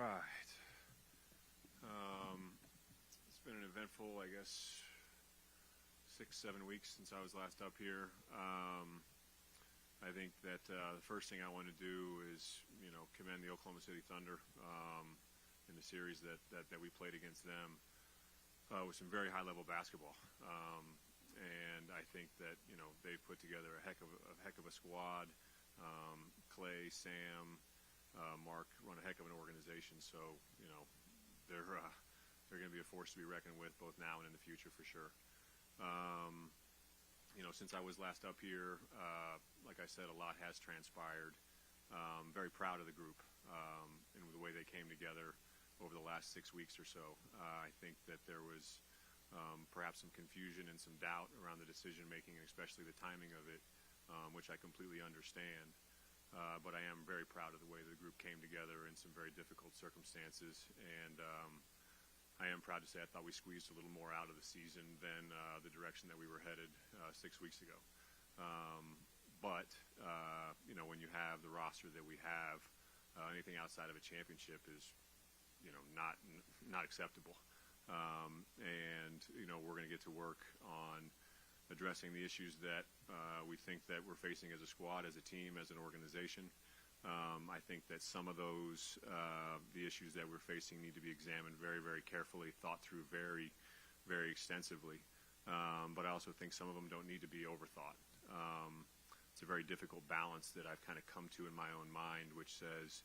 right. It's been an eventful, I guess, 6-7 weeks since I was last up here. I think that the first thing I want to do is, commend the Oklahoma City Thunder in the series that we played against them with some very high-level basketball. And I think that they put together a heck of a squad. Clay, Sam, Mark run a heck of an organization. So they're going to be a force to be reckoned with both now and in the future for sure. Since I was last up here, like I said, a lot has transpired. Very proud of the group and the way they came together over the last 6 weeks or so. I think that there was perhaps some confusion and some doubt around the decision making, and especially the timing of it, which I completely understand. But I am very proud of the way the group came together in some very difficult circumstances, and I am proud to say I thought we squeezed a little more out of the season than the direction that we were headed 6 weeks ago. But when you have the roster that we have, anything outside of a championship is, not acceptable. And we're going to get to work on addressing the issues that we think that we're facing as a squad, as a team, as an organization. I think that some of those, the issues that we're facing need to be examined very, very carefully, thought through very, very extensively. But I also think some of them don't need to be overthought. It's a very difficult balance that I've kind of come to in my own mind, which says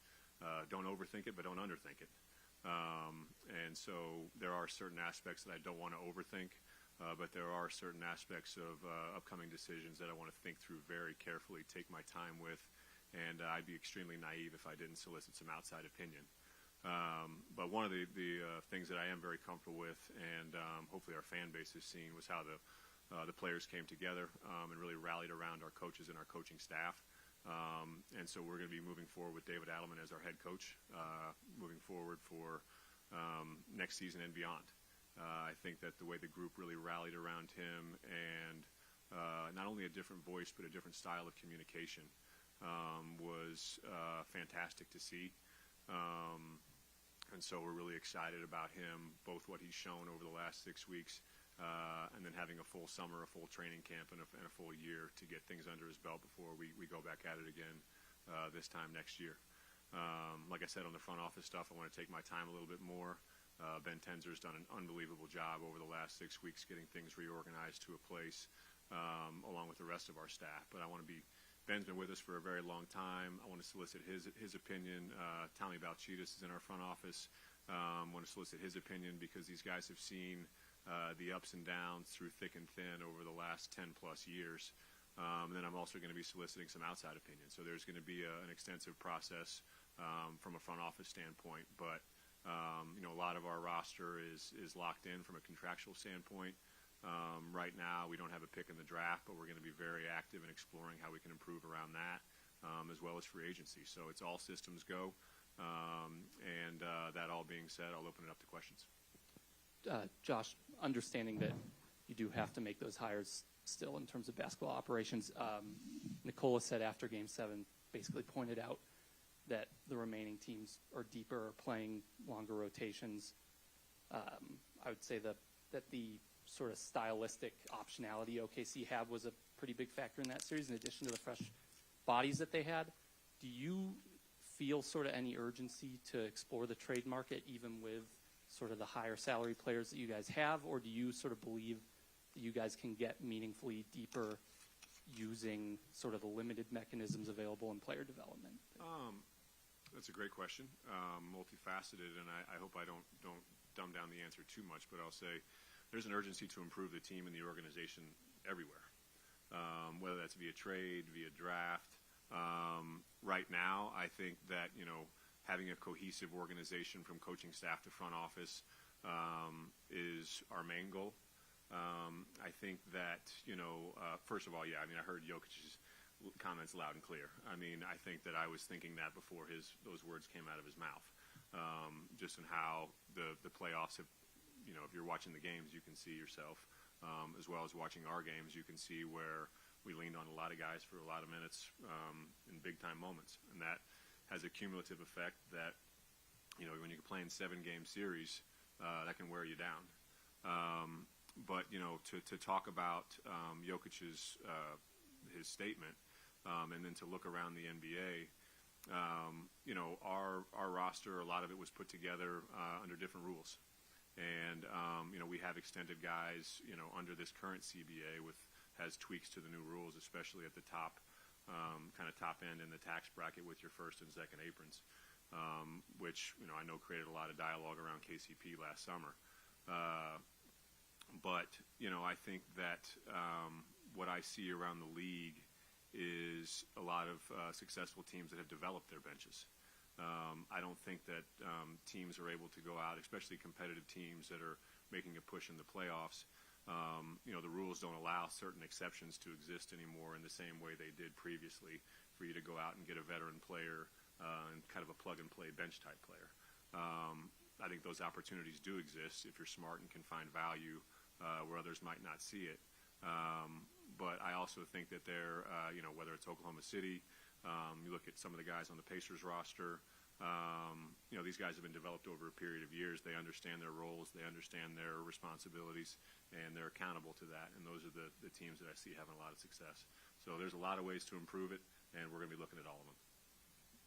don't overthink it, but don't underthink it. And so there are certain aspects that I don't want to overthink, but there are certain aspects of upcoming decisions that I want to think through very carefully, take my time with, and I'd be extremely naive if I didn't solicit some outside opinion. But one of the things that I am very comfortable with, and hopefully our fan base has seen, was how the players came together and really rallied around our coaches and our coaching staff. And so we're going to be moving forward with David Adelman as our head coach, moving forward for next season and beyond. I think that the way the group really rallied around him, and not only a different voice but a different style of communication, was fantastic to see. And so we're really excited about him, both what he's shown over the last 6 weeks, and then having a full summer, a full training camp, and a full year to get things under his belt before we go back at it again this time next year. Like I said, on the front office stuff, I want to take my time a little bit more. Ben Tenzer's done an unbelievable job over the last 6 weeks getting things reorganized to a place, along with the rest of our staff. But Ben's been with us for a very long time. I want to solicit his opinion. Tommy Balchitis is in our front office. I want to solicit his opinion because these guys have seen the ups and downs through thick and thin over the last 10 plus years. And then I'm also going to be soliciting some outside opinion. So there's going to be an extensive process from a front office standpoint. But a lot of our roster is locked in from a contractual standpoint. Right now, we don't have a pick in the draft, but we're going to be very active in exploring how we can improve around that, as well as free agency. So it's all systems go. And that all being said, I'll open it up to questions. Josh, understanding that you do have to make those hires still in terms of basketball operations, Nicola said after Game 7, basically pointed out that the remaining teams are deeper, playing longer rotations. I would say that the sort of stylistic optionality OKC had was a pretty big factor in that series, in addition to the fresh bodies that they had. Do you feel sort of any urgency to explore the trade market, even with sort of the higher salary players that you guys have, or do you sort of believe that you guys can get meaningfully deeper using sort of the limited mechanisms available in player development? That's a great question, multifaceted, and I hope I don't dumb down the answer too much, but I'll say there's an urgency to improve the team and the organization everywhere, whether that's via trade, via draft. Right now, I think that, having a cohesive organization from coaching staff to front office is our main goal. I think that, first of all, I heard Jokic's comments loud and clear. I think that I was thinking that before those words came out of his mouth, just in how the playoffs have, if you're watching the games, you can see yourself, as well as watching our games, you can see where we leaned on a lot of guys for a lot of minutes in big-time moments. And that has a cumulative effect that when you're playing 7-game series, that can wear you down. But to talk about Jokic's his statement, and then to look around the NBA, our roster, a lot of it was put together under different rules, and we have extended guys under this current CBA has tweaks to the new rules, especially at the top, kind of top end in the tax bracket with your first and second aprons, which I know created a lot of dialogue around KCP last summer. But I think that what I see around the league is a lot of successful teams that have developed their benches. I don't think that teams are able to go out, especially competitive teams that are making a push in the playoffs. The rules don't allow certain exceptions to exist anymore in the same way they did previously for you to go out and get a veteran player and kind of a plug-and-play bench-type player. I think those opportunities do exist if you're smart and can find value where others might not see it. But I also think that they're, whether it's Oklahoma City, you look at some of the guys on the Pacers roster, these guys have been developed over a period of years. They understand their roles, they understand their responsibilities, and they're accountable to that. And those are the teams that I see having a lot of success. So there's a lot of ways to improve it, and we're going to be looking at all of them.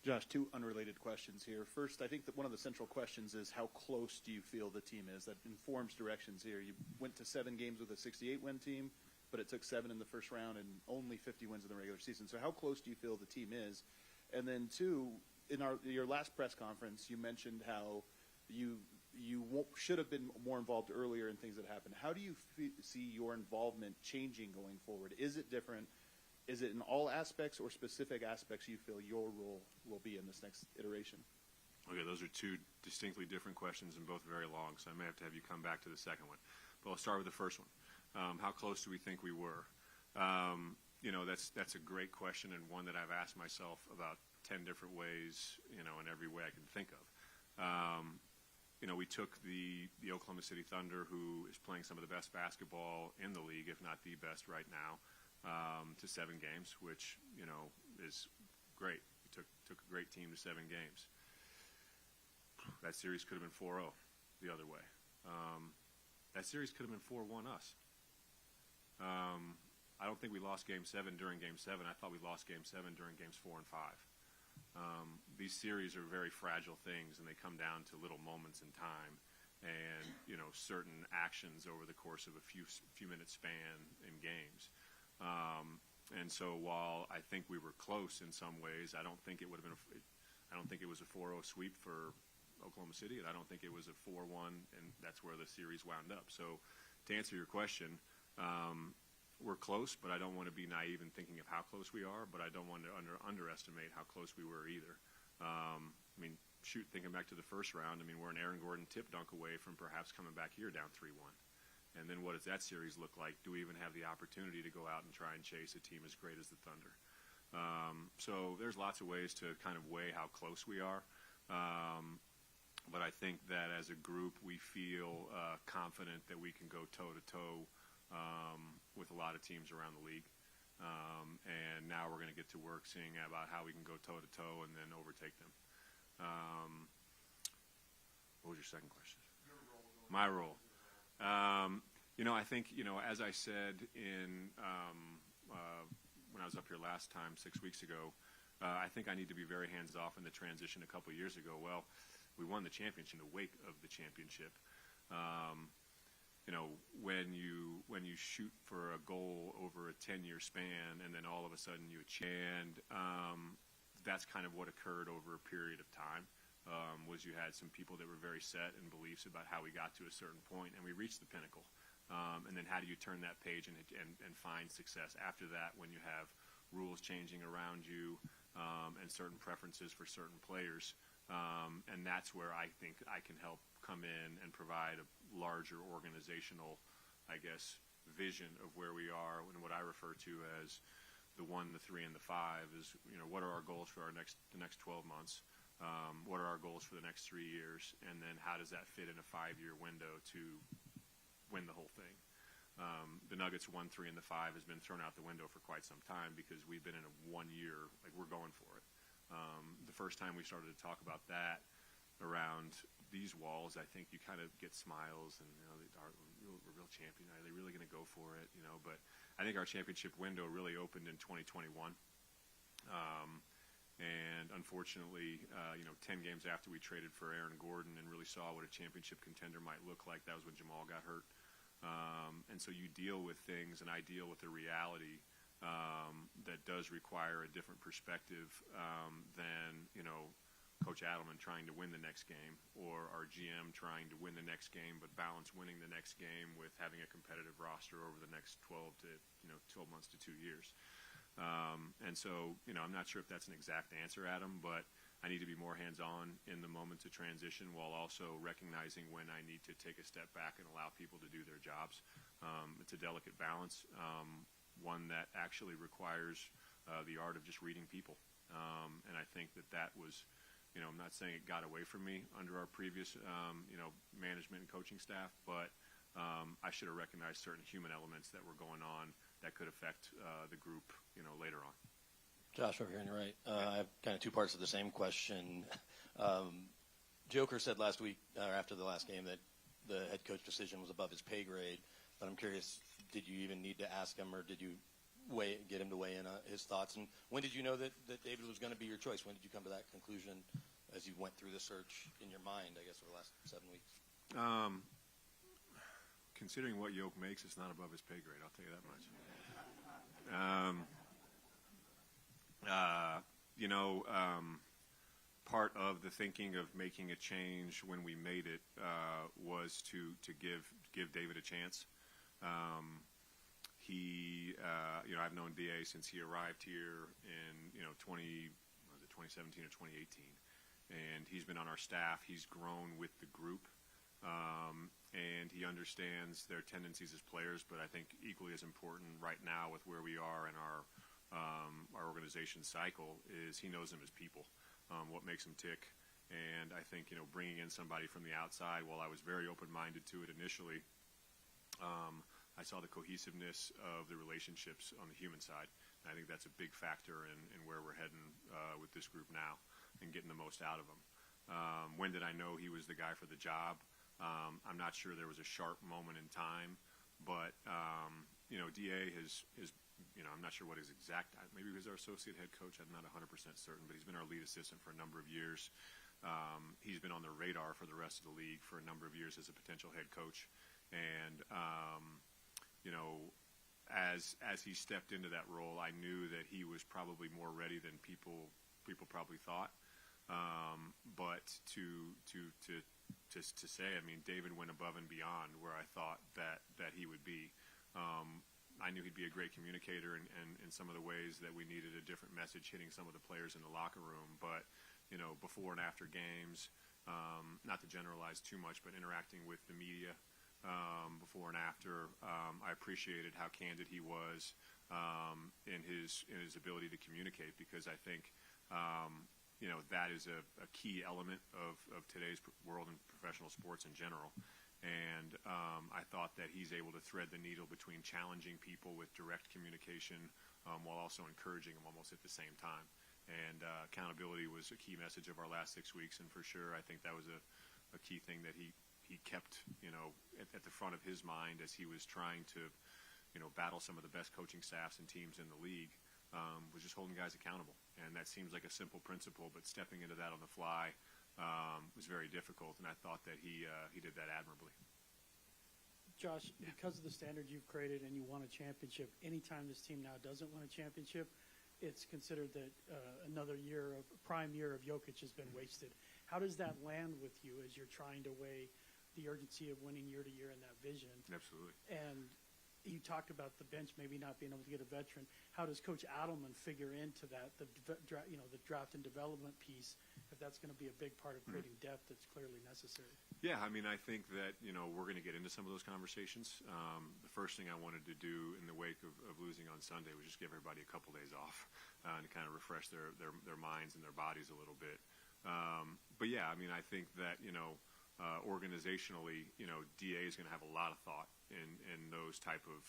Josh, two unrelated questions here. First, I think that one of the central questions is how close do you feel the team is? That informs directions here. You went to 7 games with a 68-win team, but it took 7 in the first round and only 50 wins in the regular season. So how close do you feel the team is? And then two, in your last press conference, you mentioned how you should have been more involved earlier in things that happened. How do you see your involvement changing going forward? Is it different? Is it in all aspects or specific aspects you feel your role will be in this next iteration? Okay, those are two distinctly different questions and both very long, so I may have to have you come back to the second one. But I'll start with the first one. How close do we think we were? That's a great question, and one that I've asked myself about 10 different ways, in every way I can think of. We took the Oklahoma City Thunder, who is playing some of the best basketball in the league, if not the best right now, to 7 games, which, is great. We took a great team to 7 games. That series could have been 4-0 the other way. That series could have been 4-1 us. I don't think we lost Game 7 during Game 7. I thought we lost Game 7 during Games 4 and 5. These series are very fragile things, and they come down to little moments in time and, certain actions over the course of a few minute span in games. And so while I think we were close in some ways, I don't think it would have been I don't think it was a 4-0 sweep for Oklahoma City, and I don't think it was a 4-1, and that's where the series wound up. So to answer your question, we're close, but I don't want to be naive in thinking of how close we are, but I don't want to underestimate how close we were either. Thinking back to the first round, we're an Aaron Gordon tip dunk away from perhaps coming back here down 3-1. And then what does that series look like? Do we even have the opportunity to go out and try and chase a team as great as the Thunder? So there's lots of ways to kind of weigh how close we are. But I think that as a group, we feel confident that we can go toe-to-toe with a lot of teams around the league. And now we're going to get to work seeing about how we can go toe-to-toe and then overtake them. What was your second question? My role. I think, as I said when I was up here last time 6 weeks ago, I think I need to be very hands-off in the transition a couple years ago. Well, we won the championship in the wake of the championship. When you shoot for a goal over a 10-year span and then all of a sudden you achieve, that's kind of what occurred over a period of time. Was you had some people that were very set in beliefs about how we got to a certain point, and we reached the pinnacle. And then how do you turn that page and find success after that when you have rules changing around you and certain preferences for certain players? And that's where I think I can help come in and provide a larger organizational, vision of where we are and what I refer to as the 1, the 3, and the 5 is, what are our goals for the next 12 months? What are our goals for the next 3 years? And then how does that fit in a 5-year window to win the whole thing? The Nuggets 1, 3, and the 5 has been thrown out the window for quite some time because we've been in a 1 year, we're going for it. The first time we started to talk about that, around these walls, I think you kind of get smiles and, we're real champion. Are they really going to go for it? But I think our championship window really opened in 2021. And unfortunately, 10 games after we traded for Aaron Gordon and really saw what a championship contender might look like, that was when Jamal got hurt. And so you deal with things, and I deal with the reality that does require a different perspective than, Coach Adelman trying to win the next game, or our GM trying to win the next game, but balance winning the next game with having a competitive roster over the next 12 months to 2 years. And so, I'm not sure if that's an exact answer, Adam, but I need to be more hands-on in the moments of transition while also recognizing when I need to take a step back and allow people to do their jobs. It's a delicate balance, one that actually requires the art of just reading people. And I think that was, I'm not saying it got away from me under our previous, management and coaching staff, but I should have recognized certain human elements that were going on that could affect the group, later on. Josh, over here on your right. I have kind of two parts of the same question. Joker said last week, or after the last game, that the head coach decision was above his pay grade. But I'm curious, did you even need to ask him, or did you get him to weigh in on his thoughts? And when did you know that David was going to be your choice? When did you come to that conclusion as you went through the search in your mind, I guess, over the last 7 weeks? Considering what Yoke makes, it's not above his pay grade, I'll tell you that much. Part of the thinking of making a change when we made it was to give David a chance. I've known DA since he arrived here in 2017 or 2018, and he's been on our staff. He's grown with the group, and he understands their tendencies as players. But I think equally as important right now with where we are in our organization cycle is he knows them as people, what makes them tick. And I think, bringing in somebody from the outside, while I was very open-minded to it initially, I saw the cohesiveness of the relationships on the human side. And I think that's a big factor in where we're heading with this group now and getting the most out of them. When did I know he was the guy for the job? I'm not sure there was a sharp moment in time, but DA has I'm not sure what his exact, maybe he was our associate head coach. I'm not 100% certain, but he's been our lead assistant for a number of years. He's been on the radar for the rest of the league for a number of years as a potential head coach. And, as he stepped into that role, I knew that he was probably more ready than people probably thought. But to say, David went above and beyond where I thought that he would be. I knew he'd be a great communicator and in some of the ways that we needed a different message hitting some of the players in the locker room. But, before and after games, not to generalize too much, but interacting with the media before and after, I appreciated how candid he was in his ability to communicate, because I think, that is a key element of today's world and professional sports in general. And I thought that he's able to thread the needle between challenging people with direct communication while also encouraging them almost at the same time. And accountability was a key message of our last 6 weeks, and for sure I think that was a key thing that he kept at the front of his mind as he was trying to battle some of the best coaching staffs and teams in the league, was just holding guys accountable. And that seems like a simple principle, but stepping into that on the fly was very difficult, and I thought that he did that admirably. Josh, because of the standard you've created and you won a championship, anytime this team now doesn't win a championship, it's considered that another prime year of Jokic has been wasted. How does that land with you as you're trying to weigh the urgency of winning year to year in that vision? Absolutely. And you talked about the bench maybe not being able to get a veteran. How does Coach Adelman figure into that, the draft and development piece, if that's going to be a big part of creating depth that's clearly necessary? Yeah, I think that, we're going to get into some of those conversations. The first thing I wanted to do in the wake of losing on Sunday was just give everybody a couple days off and kind of refresh their minds and their bodies a little bit. But yeah, I think that, organizationally, DA is going to have a lot of thought in those type of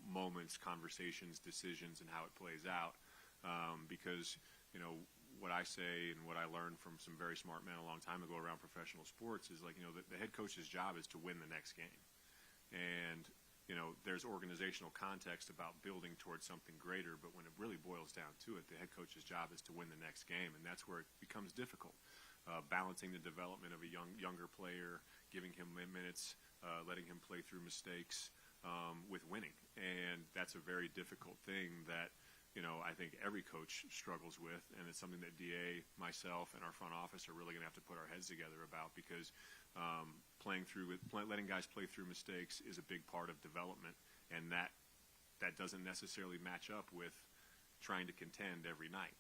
moments, conversations, decisions, and how it plays out. Because, what I say and what I learned from some very smart men a long time ago around professional sports is like, the head coach's job is to win the next game. And, there's organizational context about building towards something greater, but when it really boils down to it, the head coach's job is to win the next game, and that's where it becomes difficult. Balancing the development of a younger player, giving him minutes, letting him play through mistakes, with winning. And that's a very difficult thing that, I think every coach struggles with, and it's something that DA, myself, and our front office are really going to have to put our heads together about, because letting guys play through mistakes is a big part of development, and that doesn't necessarily match up with trying to contend every night.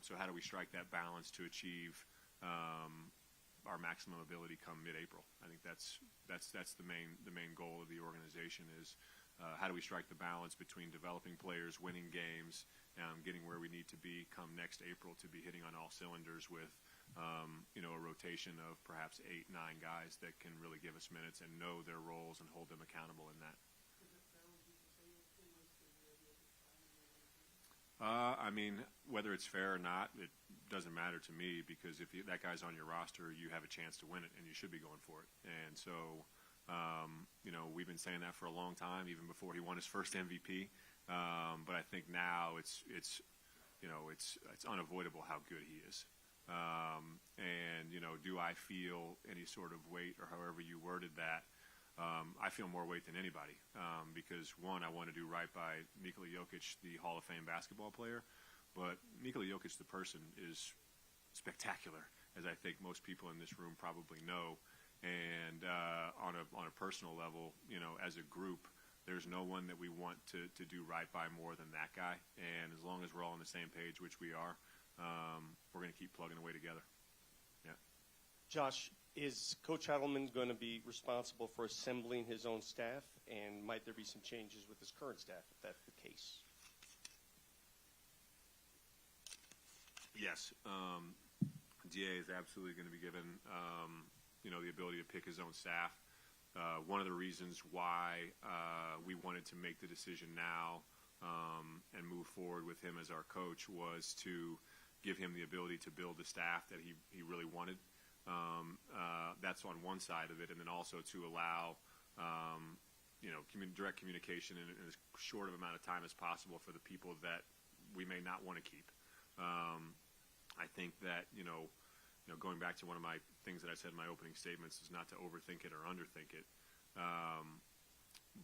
So how do we strike that balance to achieve our maximum ability come mid-April? I think that's the main goal of the organization is how do we strike the balance between developing players, winning games, getting where we need to be come next April to be hitting on all cylinders with a rotation of perhaps 8-9 guys that can really give us minutes and know their roles and hold them accountable in that. Whether it's fair or not, it doesn't matter to me, because if that guy's on your roster, you have a chance to win it, and you should be going for it. And so, we've been saying that for a long time, even before he won his first MVP. But I think now it's unavoidable how good he is. Do I feel any sort of weight, or however you worded that? I feel more weight than anybody, because one, I want to do right by Nikola Jokic, the Hall of Fame basketball player, but Nikola Jokic, the person, is spectacular, as I think most people in this room probably know. And on a personal level, as a group, there's no one that we want to do right by more than that guy. And as long as we're all on the same page, which we are, we're going to keep plugging away together. Yeah. Josh, is Coach Adelman going to be responsible for assembling his own staff, and might there be some changes with his current staff if that's the case? Yes. DA is absolutely going to be given, the ability to pick his own staff. One of the reasons why we wanted to make the decision now and move forward with him as our coach was to give him the ability to build the staff that he really wanted. That's on one side of it, and then also to allow direct communication in as short of amount of time as possible for the people that we may not want to keep. I think that going back to one of my things that I said in my opening statements is not to overthink it or underthink it,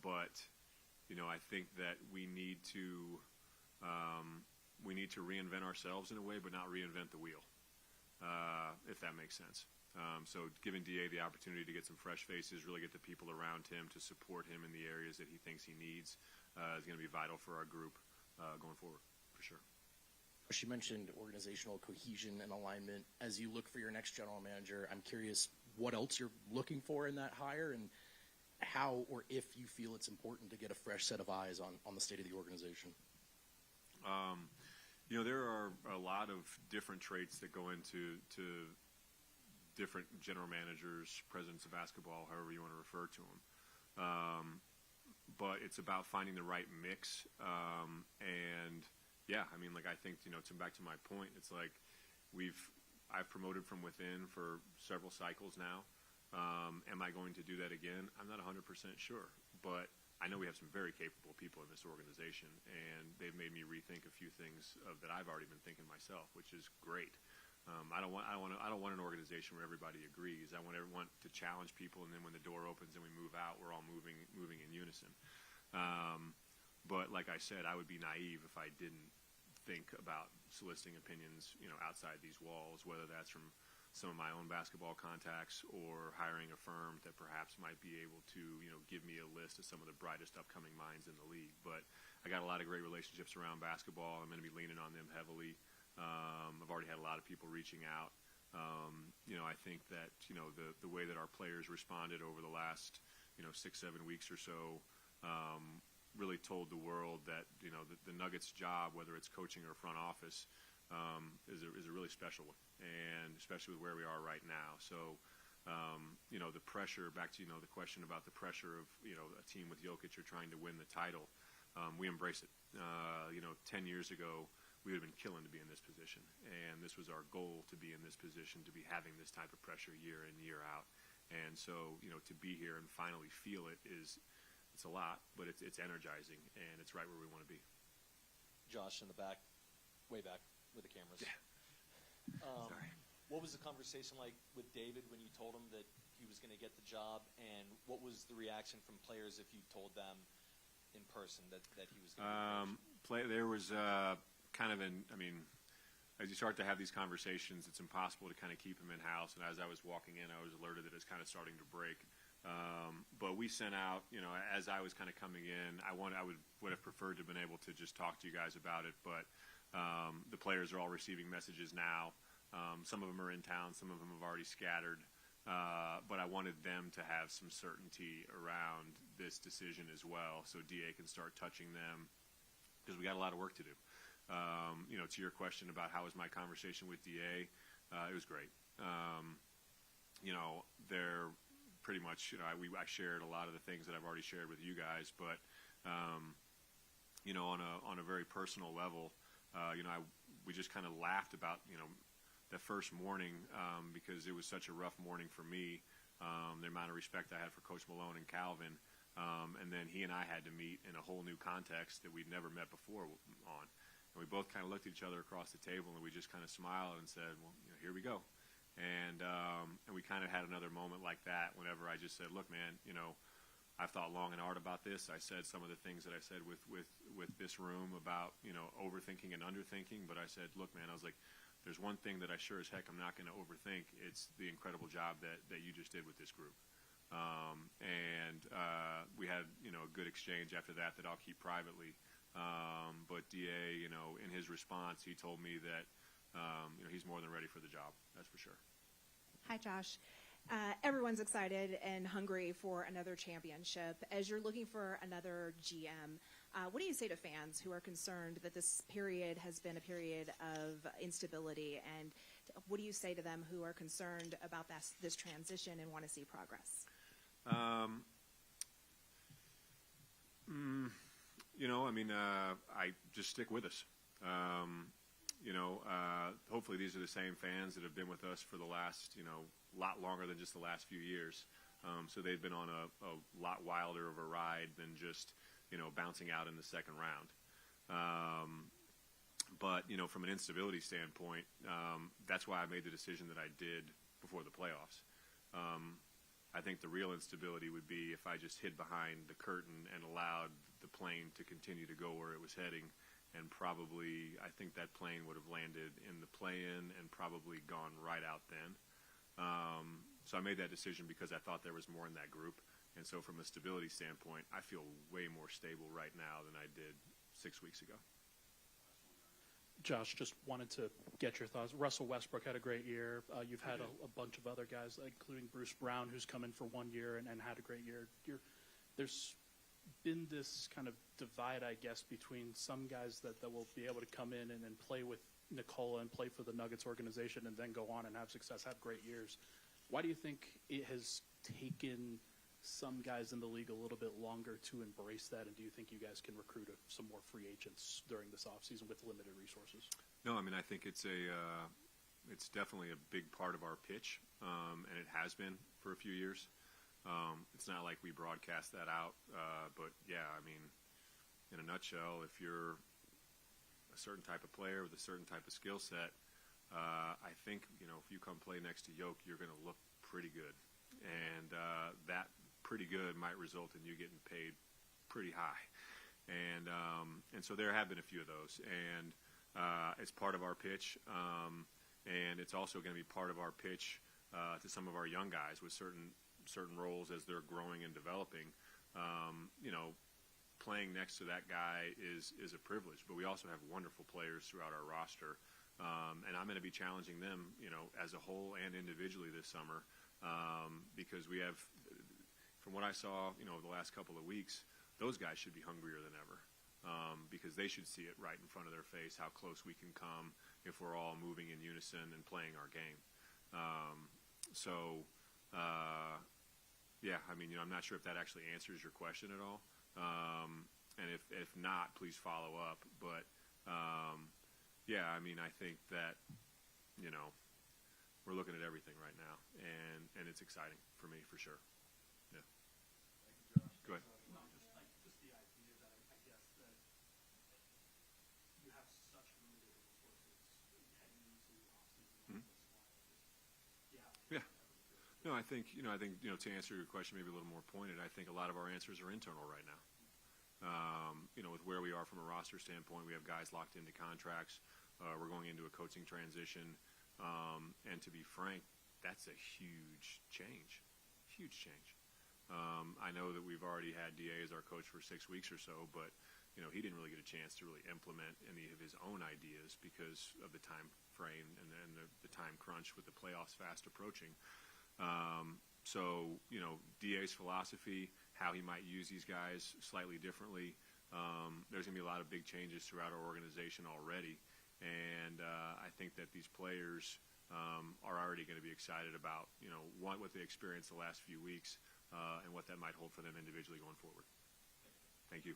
but I think that we need to reinvent ourselves in a way, but not reinvent the wheel, if that makes sense. So giving DA the opportunity to get some fresh faces, really get the people around him to support him in the areas that he thinks he needs, is going to be vital for our group going forward, for sure. You mentioned organizational cohesion and alignment. As you look for your next general manager, I'm curious what else you're looking for in that hire, and how or if you feel it's important to get a fresh set of eyes on the state of the organization. There are a lot of different traits that go into different general managers, presidents of basketball, however you want to refer to them. But it's about finding the right mix. I think, back to my point, it's like I've promoted from within for several cycles now. Am I going to do that again? I'm not 100% sure, but I know we have some very capable people in this organization, and they've made me rethink a few things that I've already been thinking myself, which is great. I don't want an organization where everybody agrees. I want everyone to challenge people, and then when the door opens and we move out, we're all moving in unison. But like I said, I would be naive if I didn't think about soliciting opinions, outside these walls, whether that's from some of my own basketball contacts or hiring a firm that perhaps might be able to, give me a list of some of the brightest upcoming minds in the league. But I got a lot of great relationships around basketball. I'm going to be leaning on them heavily. I've already had a lot of people reaching out. I think that, the way that our players responded over the last, 6-7 weeks or so, really told the world that, the Nuggets job, whether it's coaching or front office, is a really special one, and especially with where we are right now. So, the pressure, back to, the question about the pressure of, a team with Jokic, you're trying to win the title. We embrace it. 10 years ago, we would have been killing to be in this position. And this was our goal, to be in this position, to be having this type of pressure year in, year out. And so, to be here and finally feel it it's a lot, but it's energizing, and it's right where we want to be. Josh in the back, way back with the cameras. Yeah. Sorry. What was the conversation like with David when you told him that he was going to get the job, and what was the reaction from players if you told them in person that he was going to There was kind of as you start to have these conversations, it's impossible to kind of keep him in-house, and as I was walking in, I was alerted that it's kind of starting to break. But we sent out, as I was kind of coming in, I would have preferred to have been able to just talk to you guys about it, but the players are all receiving messages now. Some of them are in town, some of them have already scattered, but I wanted them to have some certainty around this decision as well, so DA can start touching them, because we got a lot of work to do. To your question about how was my conversation with DA, it was great. They're pretty much, I shared a lot of the things that I've already shared with you guys, but on a very personal level, we just kind of laughed about the first morning, because it was such a rough morning for me, the amount of respect I had for Coach Malone and Calvin, and then he and I had to meet in a whole new context that we'd never met before on. And we both kind of looked at each other across the table, and we just kind of smiled and said, well, here we go. And we kind of had another moment like that whenever I just said, look, man, I've thought long and hard about this. I said some of the things that I said with this room about, overthinking and underthinking. But I said, look, man, I was like, there's one thing that I sure as heck I'm not going to overthink. It's the incredible job that you just did with this group. We had, a good exchange after that I'll keep privately. But DA, in his response, he told me that, he's more than ready for the job. That's for sure. Hi, Josh. Everyone's excited and hungry for another championship. As you're looking for another GM, what do you say to fans who are concerned that this period has been a period of instability? And what do you say to them who are concerned about this transition and want to see progress? I just stick with us. Hopefully these are the same fans that have been with us for the last, lot longer than just the last few years. So they've been on a lot wilder of a ride than just, bouncing out in the second round. But from an instability standpoint, that's why I made the decision that I did before the playoffs. I think the real instability would be if I just hid behind the curtain and allowed the plane to continue to go where it was heading, and probably I think that plane would have landed in the play-in and probably gone right out then. So I made that decision because I thought there was more in that group, and so from a stability standpoint, I feel way more stable right now than I did 6 weeks ago. Josh, just wanted to get your thoughts. Russell Westbrook had a great year. You've had a bunch of other guys, including Bruce Brown, who's come in for 1 year and had a great year. There's been this kind of divide, I guess, between some guys that will be able to come in and play with Nikola and play for the Nuggets organization and then go on and have success, have great years. Why do you think it has taken some guys in the league a little bit longer to embrace that, and do you think you guys can recruit some more free agents during this offseason with limited resources? No, I think it's definitely a big part of our pitch, and it has been for a few years. It's not like we broadcast that out, but yeah, in a nutshell, if you're a certain type of player with a certain type of skill set, I think, if you come play next to Yoke, you're going to look pretty good. And that pretty good might result in you getting paid pretty high. And so there have been a few of those. And it's part of our pitch. And it's also going to be part of our pitch to some of our young guys with certain roles as they're growing and developing. Playing next to that guy is a privilege, but we also have wonderful players throughout our roster. And I'm going to be challenging them, as a whole and individually this summer, because we have, from what I saw, over the last couple of weeks, those guys should be hungrier than ever, because they should see it right in front of their face how close we can come if we're all moving in unison and playing our game. I'm not sure if that actually answers your question at all. And if not, please follow up. But yeah, I mean, I think that, we're looking at everything right now, and it's exciting for me, for sure. Yeah. Go ahead. No, just the idea that I guess that you have such limited resources heading into the offseason. Yeah. No, I think to answer your question maybe a little more pointed, I think a lot of our answers are internal right now. With where we are from a roster standpoint, we have guys locked into contracts. We're going into a coaching transition. And to be frank, that's a huge change. Huge change. I know that we've already had DA as our coach for 6 weeks or so, but he didn't really get a chance to really implement any of his own ideas because of the time frame and then the time crunch with the playoffs fast approaching. So DA's philosophy, how he might use these guys slightly differently. There's going to be a lot of big changes throughout our organization already. And I think that these players are already going to be excited about, what they experienced the last few weeks and what that might hold for them individually going forward. Thank you.